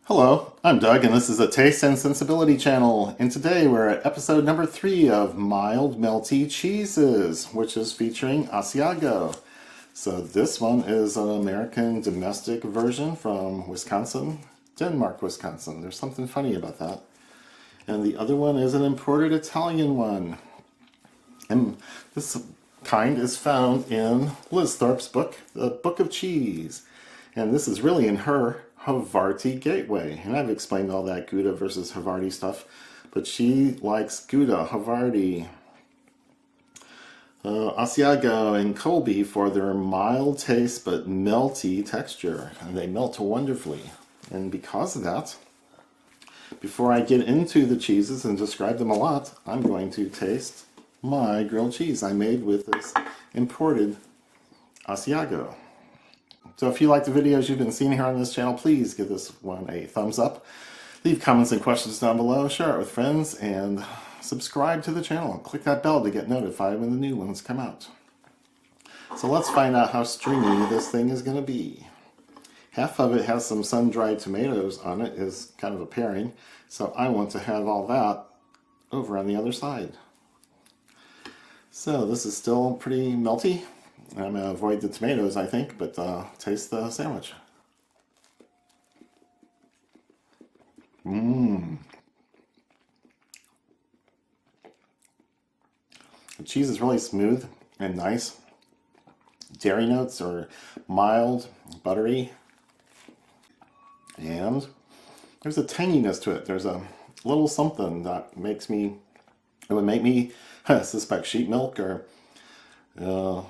Hello, I'm Doug, and this is a Taste and Sensibility channel. And today we're at episode number 3 of Mild Melty Cheeses, which is featuring Asiago. So this one is an American domestic version from Wisconsin, Denmark, Wisconsin. There's something funny about that. And the other one is an imported Italian one. And this kind is found in Liz Thorpe's book, The Book of Cheese. And this is really in her Havarti gateway, and I've explained all that Gouda versus Havarti stuff, but she likes Gouda, Havarti, Asiago, and Colby for their mild taste but melty texture, and they melt wonderfully. And because of that, before I get into the cheeses and describe them a lot, I'm going to taste my grilled cheese I made with this imported Asiago. So if you like the videos you've been seeing here on this channel, please give this one a thumbs up. Leave comments and questions down below, share it with friends, and subscribe to the channel. Click that bell to get notified when the new ones come out. So let's find out how stringy this thing is going to be. Half of it has some sun-dried tomatoes on it, is kind of a pairing, so I want to have all that over on the other side. So this is still pretty melty. I'm going to avoid the tomatoes, I think, but taste the sandwich. The cheese is really smooth and nice. Dairy notes are mild, buttery, and there's a tanginess to it. There's a little something that would make me suspect sheep milk or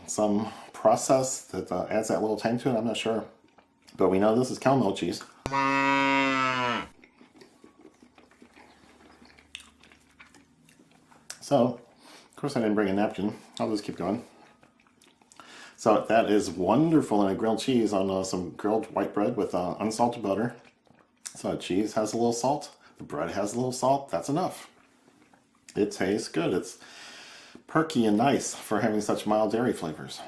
some process that adds that little tang to it. I'm not sure, but we know this is cow milk cheese. So, of course I didn't bring a napkin. I'll just keep going. So that is wonderful in a grilled cheese on some grilled white bread with unsalted butter. So the cheese has a little salt, the bread has a little salt, that's enough. It tastes good. It's perky and nice for having such mild dairy flavors.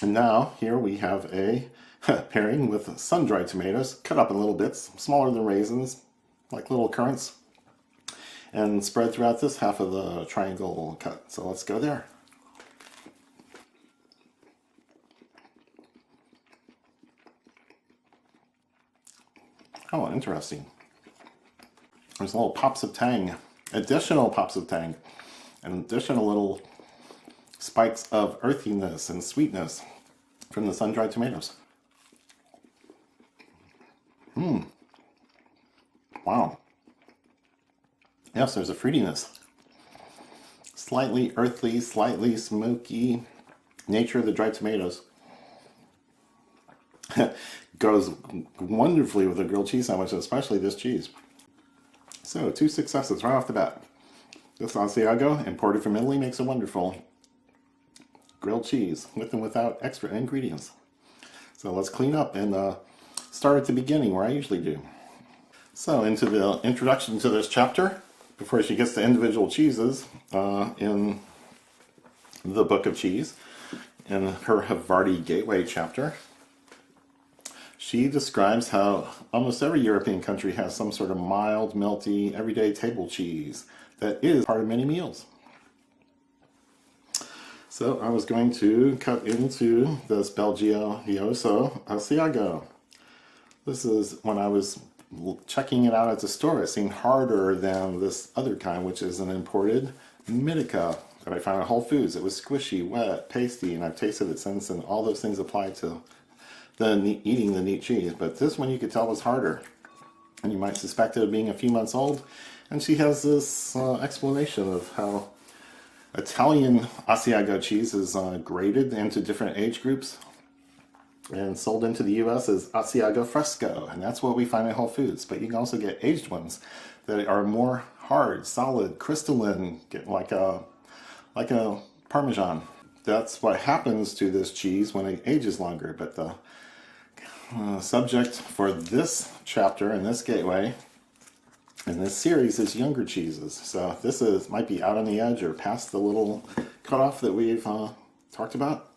And now here we have a pairing with sun-dried tomatoes cut up in little bits, smaller than raisins, like little currants, and spread throughout this half of the triangle cut. So let's go there. Oh, interesting. There's little pops of tang, additional pops of tang, and additional little spikes of earthiness and sweetness from the sun-dried tomatoes. Wow. Yes, there's a fruitiness. Slightly earthy, slightly smoky nature of the dried tomatoes. Goes wonderfully with a grilled cheese sandwich, especially this cheese. So, 2 successes right off the bat. This Asiago, imported from Italy, makes a wonderful grilled cheese with and without extra ingredients. So let's clean up and start at the beginning where I usually do. So into the introduction to this chapter, before she gets to individual cheeses in the Book of Cheese, in her Havarti Gateway chapter, she describes how almost every European country has some sort of mild, melty, everyday table cheese that is part of many meals. So I was going to cut into this Bel Gioioso Asiago. This is when I was checking it out at the store. It seemed harder than this other kind, which is an imported Mitica that I found at Whole Foods. It was squishy, wet, pasty, and I've tasted it since, and all those things apply to eating the neat cheese. But this one you could tell was harder, and you might suspect it of being a few months old. And she has this explanation of how Italian Asiago cheese is graded into different age groups and sold into the U.S. as Asiago Fresco, and that's what we find at Whole Foods. But you can also get aged ones that are more hard, solid, crystalline, like a Parmesan. That's what happens to this cheese when it ages longer. But the subject for this chapter and this gateway in this series is younger cheeses. So this might be out on the edge or past the little cutoff that we've talked about.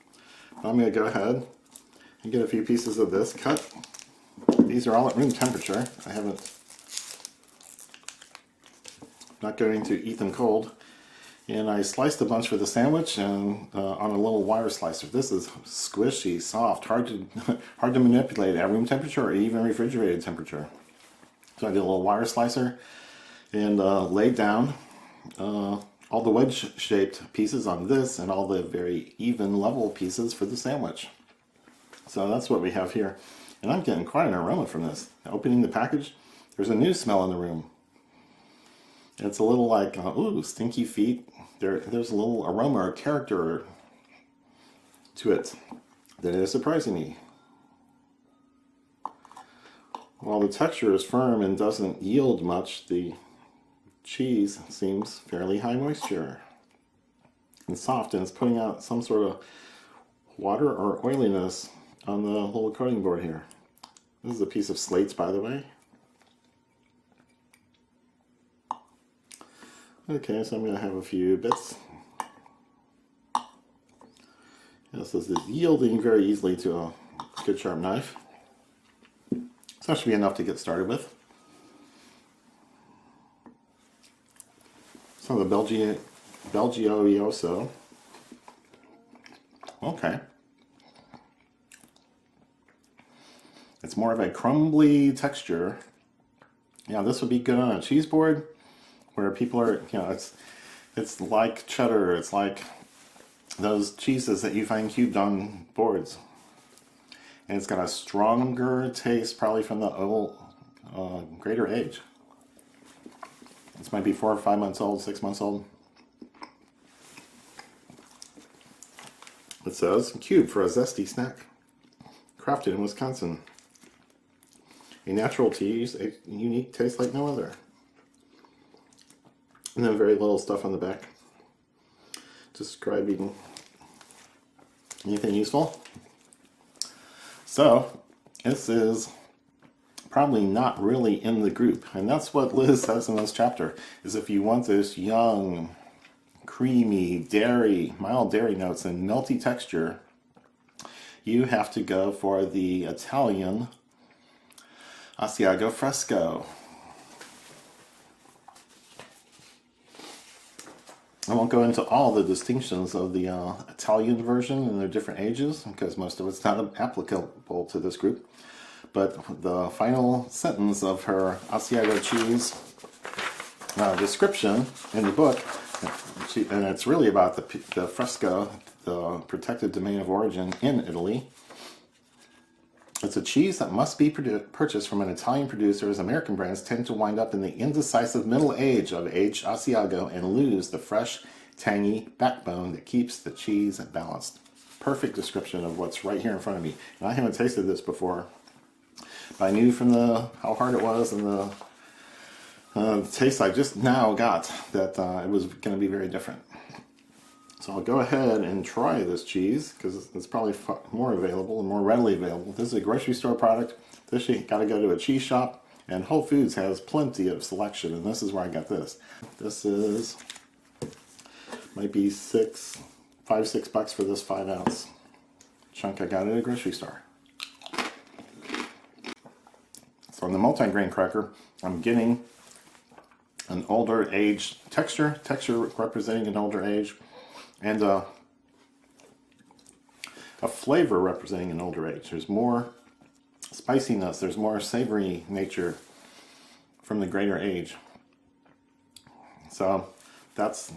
I'm going to go ahead and get a few pieces of this cut. These are all at room temperature. Not going to eat them cold. And I sliced a bunch for the sandwich and on a little wire slicer. This is squishy, soft, hard to manipulate at room temperature or even refrigerated temperature. So I did a little wire slicer and laid down all the wedge-shaped pieces on this and all the very even level pieces for the sandwich. So that's what we have here. And I'm getting quite an aroma from this. Opening the package, there's a new smell in the room. It's a little like, ooh, stinky feet. There's a little aroma or character to it that is surprising me. While the texture is firm and doesn't yield much, the cheese seems fairly high moisture and soft, and it's putting out some sort of water or oiliness on the little coating board here. This is a piece of slates, by the way. Okay, so I'm going to have a few bits. This is yielding very easily to a good sharp knife. So that should be enough to get started with. So the Bel Gioioso. Okay. It's more of a crumbly texture. Yeah, this would be good on a cheese board where people are, it's like cheddar. It's like those cheeses that you find cubed on boards. And it's got a stronger taste probably from the old, greater age. This might be 4 or 5 months old, 6 months old. It says, cubed for a zesty snack. Crafted in Wisconsin. A natural cheese, a unique taste like no other. And then very little stuff on the back describing anything useful. So, this is probably not really in the group. And that's what Liz says in this chapter, is if you want this young, creamy, mild dairy notes and melty texture, you have to go for the Italian Asiago Fresco. I won't go into all the distinctions of the Italian version and their different ages, because most of it's not applicable to this group. But the final sentence of her Asiago cheese description in the book, and it's really about the Fresco, the protected domain of origin in Italy. It's a cheese that must be purchased from an Italian producer, as American brands tend to wind up in the indecisive middle age of aged Asiago and lose the fresh, tangy backbone that keeps the cheese balanced. Perfect description of what's right here in front of me. And I haven't tasted this before, but I knew from how hard it was and the taste I just now got that it was going to be very different. So I'll go ahead and try this cheese because it's probably more available and more readily available. This is a grocery store product. This you got to go to a cheese shop, and Whole Foods has plenty of selection, and this is where I got this. This is might be $5, $6 for this 5-ounce chunk I got at a grocery store. So on the multi-grain cracker, I'm getting an older age texture representing an older age, and a flavor representing an older age. There's more spiciness, there's more savory nature from the greater age. So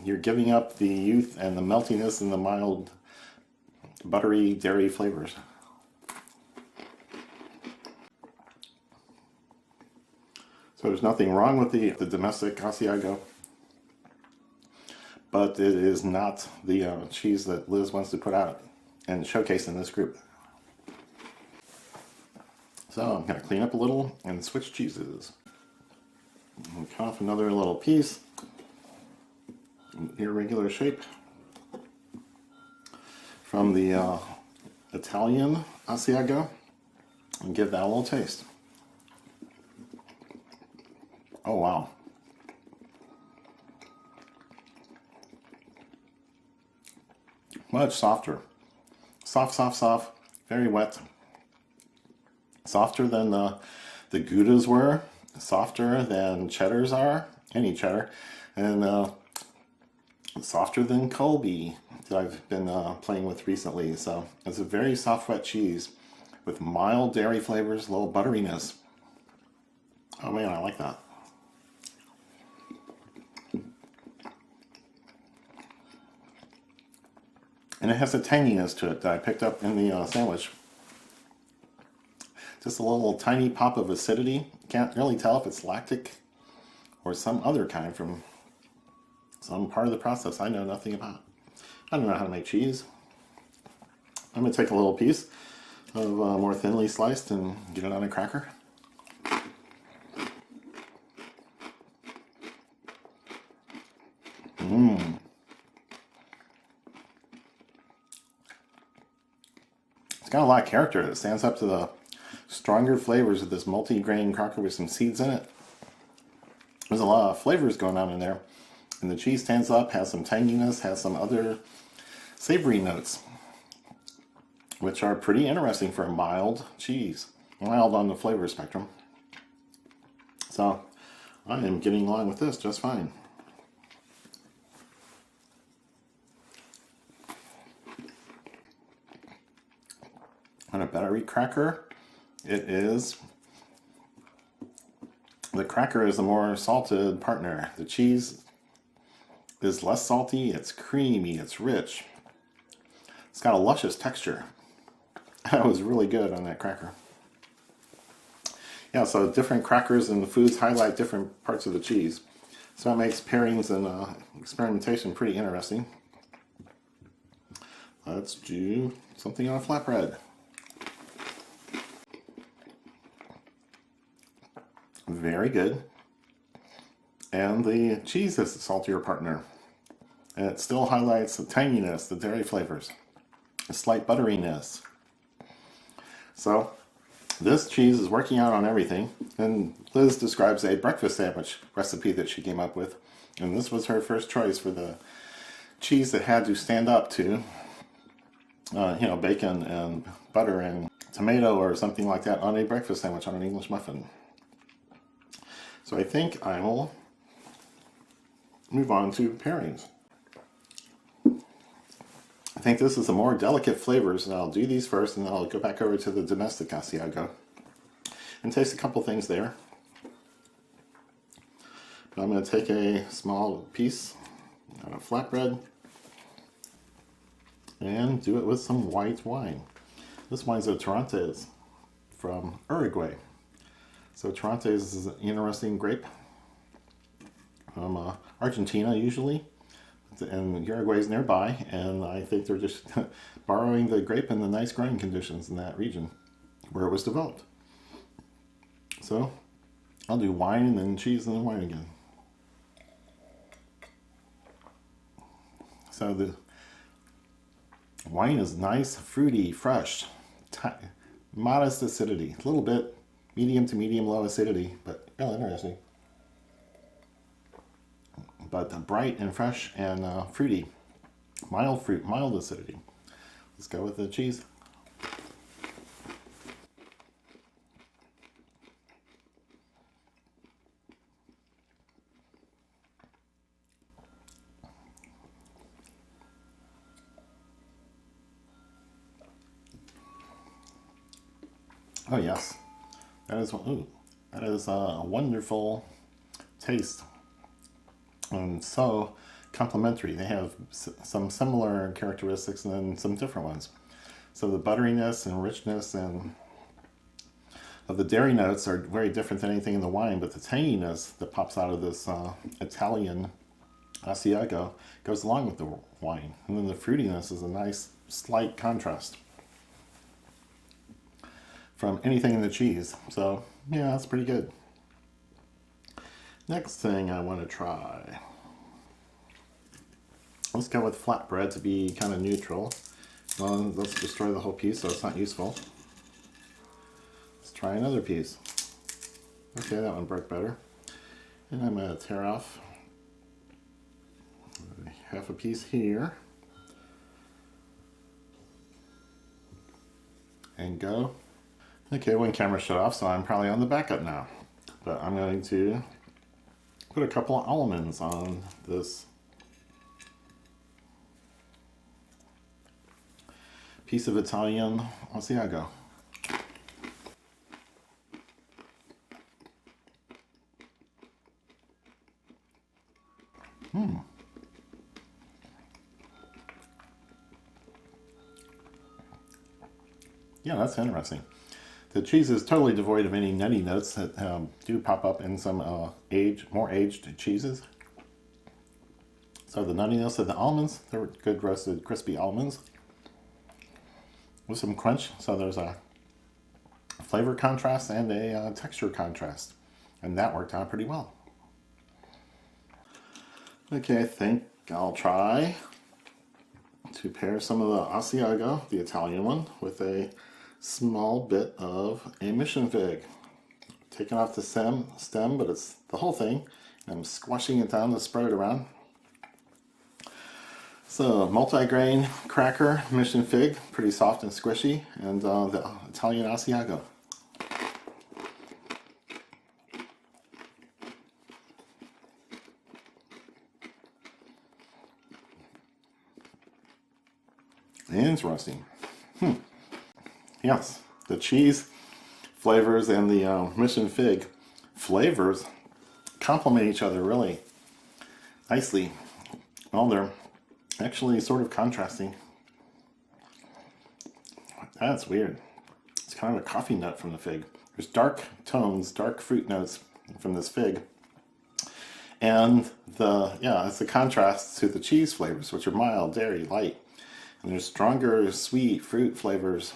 you're giving up the youth and the meltiness and the mild buttery dairy flavors. So there's nothing wrong with the domestic Asiago, but it is not the cheese that Liz wants to put out and showcase in this group. So I'm going to clean up a little and switch cheeses. And cut off another little piece, an irregular shape, from the Italian Asiago, and give that a little taste. Oh wow. Much softer. Soft, very wet. Softer than the Goudas were, softer than cheddars are, any cheddar, and softer than Colby that I've been playing with recently. So it's a very soft, wet cheese with mild dairy flavors, little butteriness. Oh man, I like that. And it has a tanginess to it that I picked up in the sandwich. Just a little tiny pop of acidity. Can't really tell if it's lactic or some other kind from some part of the process I know nothing about. I don't know how to make cheese. I'm going to take a little piece of more thinly sliced and get it on a cracker. It's got a lot of character. It stands up to the stronger flavors of this multi-grain cracker with some seeds in it. There's a lot of flavors going on in there. And the cheese stands up, has some tanginess, has some other savory notes, which are pretty interesting for a mild cheese. Mild on the flavor spectrum. So I am getting along with this just fine. On a buttery cracker, the cracker is the more salted partner. The cheese is less salty, it's creamy, it's rich. It's got a luscious texture. That was really good on that cracker. Yeah, so different crackers and the foods highlight different parts of the cheese. So that makes pairings and experimentation pretty interesting. Let's do something on a flatbread. Very good. And the cheese is the saltier partner. And it still highlights the tanginess, the dairy flavors, a slight butteriness. So this cheese is working out on everything. And Liz describes a breakfast sandwich recipe that she came up with. And this was her first choice for the cheese that had to stand up to, bacon and butter and tomato or something like that on a breakfast sandwich on an English muffin. So I think I will move on to pairings. I think this is the more delicate flavors, and I'll do these first, and then I'll go back over to the domestic Asiago and taste a couple things there. But I'm going to take a small piece of flatbread and do it with some white wine. This wine's a Torrantés from Uruguay. So Torrantés is an interesting grape from Argentina usually, and Uruguay's nearby, and I think they're just borrowing the grape and the nice growing conditions in that region where it was developed. So I'll do wine and then cheese and then wine again. So the wine is nice, fruity, fresh, modest acidity, a little bit medium to medium low acidity, but really interesting. But bright and fresh and fruity, mild acidity. Let's go with the cheese. Oh yes, that is a wonderful taste. And so complementary. They have some similar characteristics and then some different ones. So the butteriness and richness and of the dairy notes are very different than anything in the wine, but the tanginess that pops out of this Italian Asiago goes along with the wine. And then the fruitiness is a nice slight contrast from anything in the cheese. So yeah, that's pretty good. Next thing I want to try. Let's go with flatbread to be kind of neutral. Well, let's destroy the whole piece so it's not useful. Let's try another piece. Okay, that one broke better. And I'm going to tear off half a piece here. And go. Okay, one camera shut off, so I'm probably on the backup now. But I'm going to put a couple of almonds on this piece of Italian Asiago. Yeah, that's interesting. The cheese is totally devoid of any nutty notes that do pop up in some more aged cheeses. So the nuttiness of the almonds, they're good roasted crispy almonds with some crunch. So there's a flavor contrast and a texture contrast. And that worked out pretty well. Okay, I think I'll try to pair some of the Asiago, the Italian one, with a small bit of a mission fig. Taking off the stem, but it's the whole thing. I'm squashing it down to spread it around. So, multi-grain cracker, mission fig, pretty soft and squishy, and the Italian Asiago. Interesting. Yes, the cheese flavors and the mission fig flavors complement each other really nicely. Well, they're actually sort of contrasting. That's weird. It's kind of a coffee nut from the fig. There's dark tones, dark fruit notes from this fig. And it's a contrast to the cheese flavors, which are mild, dairy, light. And there's stronger sweet fruit flavors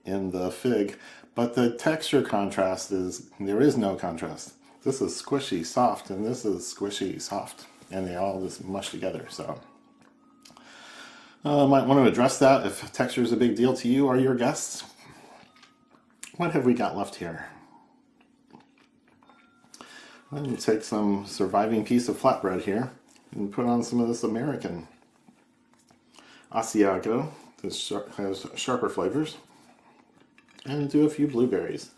in the fig, but the texture contrast is, there is no contrast. This is squishy soft, and this is squishy soft, and they all just mush together. So might want to address that if texture is a big deal to you or your guests. What have we got left here? I'm going to take some surviving piece of flatbread here and put on some of this American Asiago. This has sharper flavors. And do a few blueberries.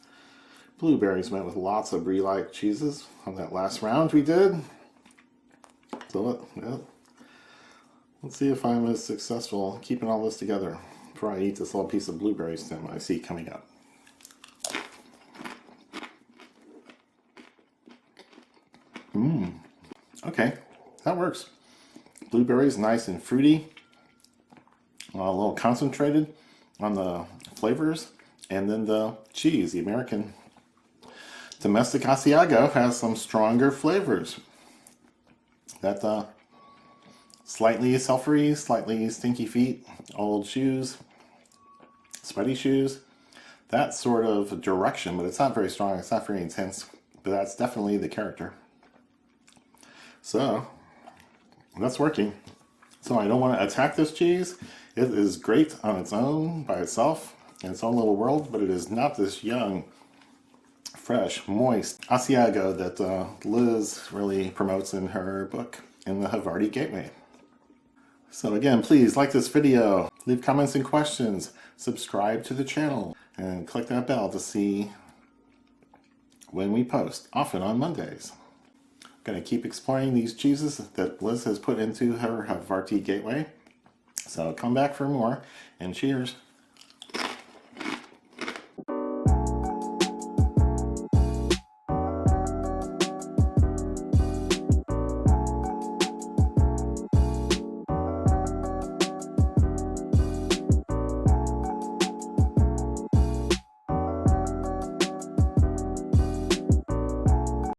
Blueberries went with lots of brie-like cheeses on that last round we did. So let's see if I'm as successful keeping all this together before I eat this little piece of blueberry stem I see coming up. Okay, that works. Blueberries, nice and fruity, a little concentrated on the flavors, and then the cheese, the American domestic Asiago, has some stronger flavors. That slightly sulfury, slightly stinky feet, old shoes, sweaty shoes, that sort of direction, but it's not very strong, it's not very intense, but that's definitely the character. So, that's working. So I don't want to attack this cheese. It is great on its own, by itself, in its own little world, but it is not this young, fresh, moist Asiago that Liz really promotes in her book, in the Havarti Gateway. So again, please like this video, leave comments and questions, subscribe to the channel, and click that bell to see when we post, often on Mondays. I'm going to keep exploring these cheeses that Liz has put into her Havarti Gateway. So come back for more, and cheers.